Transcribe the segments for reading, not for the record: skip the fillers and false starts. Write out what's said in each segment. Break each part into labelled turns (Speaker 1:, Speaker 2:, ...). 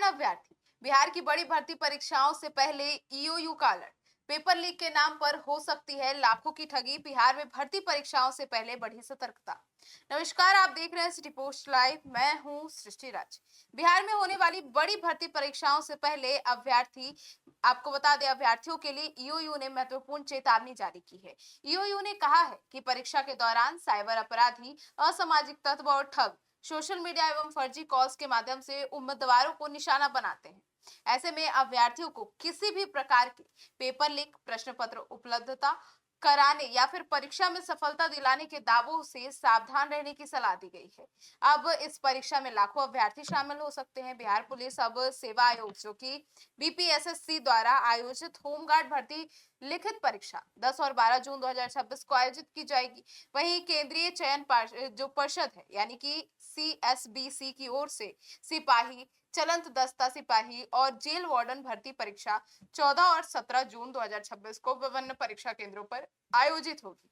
Speaker 1: अभ्यर्थी। बिहार की बड़ी भर्ती परीक्षाओं से पहले ईओयू का अलर्ट। पेपर लीक के नाम पर हो सकती है लाखों की ठगी। बिहार में भर्ती परीक्षाओं से पहले बढ़ी सतर्कता। नमस्कार, आप देख रहे हैं सिटी पोस्ट लाइव। मैं हूं सृष्टि राज। बिहार में होने वाली बड़ी भर्ती परीक्षाओं से पहले आपको बता दें, अभ्यर्थियों के लिए ईओयू ने महत्वपूर्ण चेतावनी जारी की है। ईओयू ने कहा है कि परीक्षा के दौरान साइबर अपराधी, असामाजिक तत्व और ठग सोशल मीडिया एवं फर्जी कॉल्स के माध्यम से उम्मीदवारों को निशाना बनाते हैं। ऐसे में अभ्यर्थियों को किसी भी प्रकार के पेपर लीक, प्रश्न पत्र उपलब्धता कराने या फिर परीक्षा में सफलता दिलाने के दावों से सावधान रहने की सलाह दी गई है। अब इस परीक्षा में लाखों अभ्यर्थी शामिल हो सकते हैं। बिहार पुलिस अब सेवा आयोग, जो कि बीपीएसएससी द्वारा आयोजित होमगार्ड भर्ती लिखित परीक्षा 10 और 12 जून 2026 को आयोजित की जाएगी। वहीं केंद्रीय चयन जो परिषद है यानी कि सीएसबीसी की ओर से सिपाही, चलंत दस्ता सिपाही और जेल वार्डन भर्ती परीक्षा 14 और 17 जून 2026 को विभिन्न परीक्षा केंद्रों पर आयोजित होगी।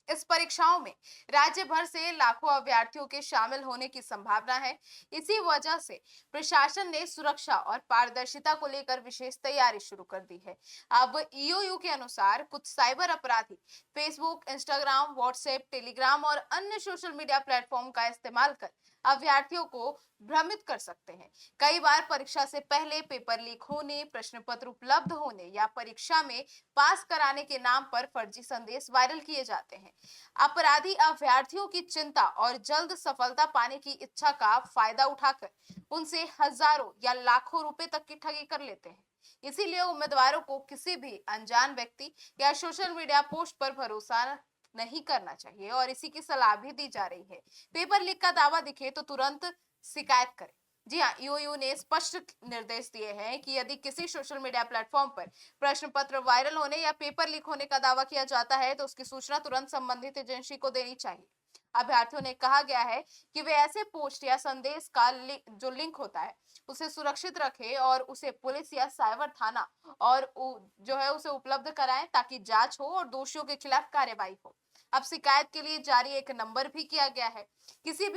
Speaker 1: इस परीक्षाओं में राज्य भर से लाखों अभ्यर्थियों के शामिल होने की संभावना है। इसी वजह से प्रशासन ने सुरक्षा और पारदर्शिता को लेकर विशेष तैयारी शुरू कर दी है। अब ईओयू के अनुसार कुछ साइबर अपराधी फेसबुक, इंस्टाग्राम, व्हाट्सएप, टेलीग्राम और अन्य सोशल मीडिया प्लेटफॉर्म का इस्तेमाल कर अभ्यर्थियों को भ्रमित कर सकते हैं। कई बार परीक्षा से पहले पेपर लीक होने, प्रश्न पत्र उपलब्ध होने या परीक्षा में पास कराने के नाम पर फर्जी संदेश वायरल किए जाते हैं। अपराधी अभ्यर्थियों की चिंता और जल्द सफलता पाने की इच्छा का फायदा उठाकर उनसे हजारों या लाखों रुपए तक की ठगी कर लेते हैं। इसीलिए उम्मीदवारों को किसी भी अनजान व्यक्ति या सोशल मीडिया पोस्ट पर भरोसा नहीं करना चाहिए और इसी की सलाह भी दी जा रही है। पेपर लीक का दावा दिखे तो तुरंत शिकायत करें। जी हाँ, ईओयू ने स्पष्ट निर्देश दिए हैं कि यदि किसी सोशल मीडिया प्लेटफॉर्म पर प्रश्न पत्र वायरल होने या पेपर लीक होने का दावा किया जाता है तो उसकी सूचना तुरंत संबंधित एजेंसी को देनी चाहिए। अभ्यर्थियों ने कहा गया है कि वे ऐसे पोस्ट या संदेश का जो लिंक होता है उसे सुरक्षित रखें और उसे पुलिस या साइबर थाना और जो है उसे उपलब्ध कराएं ताकि जांच हो और दोषियों के खिलाफ कार्रवाई हो। अब शिकायत के लिए जारी एक नंबर भी किया गया है। किसी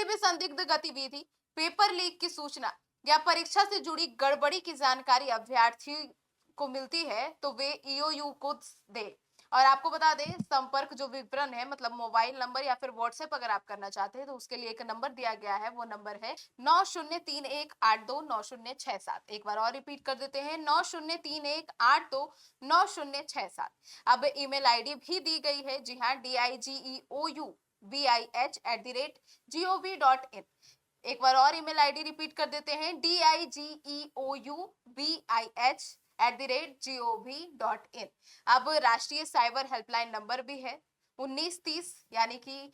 Speaker 1: भी संदिग्ध गतिविधि, पेपर लीक की सूचना या परीक्षा से जुड़ी गड़बड़ी की जानकारी अभ्यर्थी को मिलती है तो वे ईओयू को दे। और आपको बता दें, संपर्क जो विवरण है, मतलब मोबाइल नंबर या फिर व्हाट्सएप अगर आप करना चाहते हैं तो उसके लिए एक नंबर दिया गया है। वो नंबर है 9031829067। एक बार और रिपीट कर देते हैं, 9031829067। अब ईमेल आईडी भी दी गई है। जी हाँ, digeoubih@gov.in। एक बार और ईमेल आईडी रिपीट कर देते हैं, digeoubih@gov.in। अब राष्ट्रीय साइबर हेल्पलाइन नंबर भी है 1930 यानी कि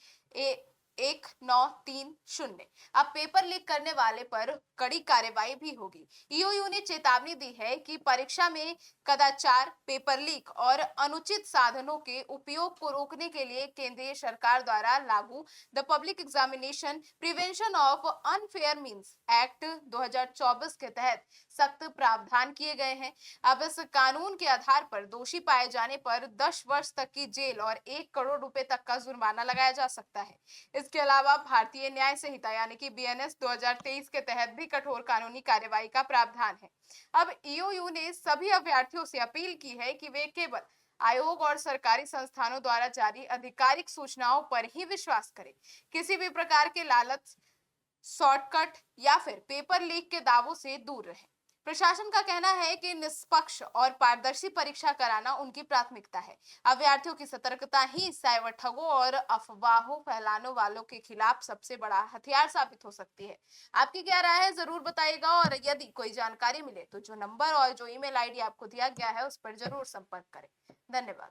Speaker 1: 1930। अब पेपर लीक करने वाले पर कड़ी कार्रवाई भी होगी। ईओयू ने चेतावनी दी है कि परीक्षा में कदाचार, पेपर लीक और अनुचित साधनों के उपयोग को रोकने के लिए केंद्रीय सरकार द्वारा लागू the public examination prevention of unfair means act 2024 के तहत सख्त प्रावधान किए गए हैं। अब इस कानून के आधार पर दोषी पाए जाने पर 10 वर्ष तक की जेल और 1 करोड़ रुपए तक का जुर्माना लगाया जा सकता है। इसके अलावा भारतीय न्याय संहिता यानी कि बीएनएस 2023 के तहत भी कठोर कानूनी कार्यवाही का प्रावधान है। अब ईओयू ने सभी अभ्यर्थियों से अपील की है कि वे केवल आयोग और सरकारी संस्थानों द्वारा जारी आधिकारिक सूचनाओं पर ही विश्वास करें। किसी भी प्रकार के लालच, शॉर्टकट या फिर पेपर लीक के दावों से दूर रहें। प्रशासन का कहना है कि निष्पक्ष और पारदर्शी परीक्षा कराना उनकी प्राथमिकता है। अभ्यर्थियों की सतर्कता ही साइबर ठगों और अफवाहों फैलाने वालों के खिलाफ सबसे बड़ा हथियार साबित हो सकती है। आपकी क्या राय है, जरूर बताइएगा। और यदि कोई जानकारी मिले तो जो नंबर और जो ईमेल आईडी आपको दिया गया है उस पर जरूर संपर्क करें। धन्यवाद।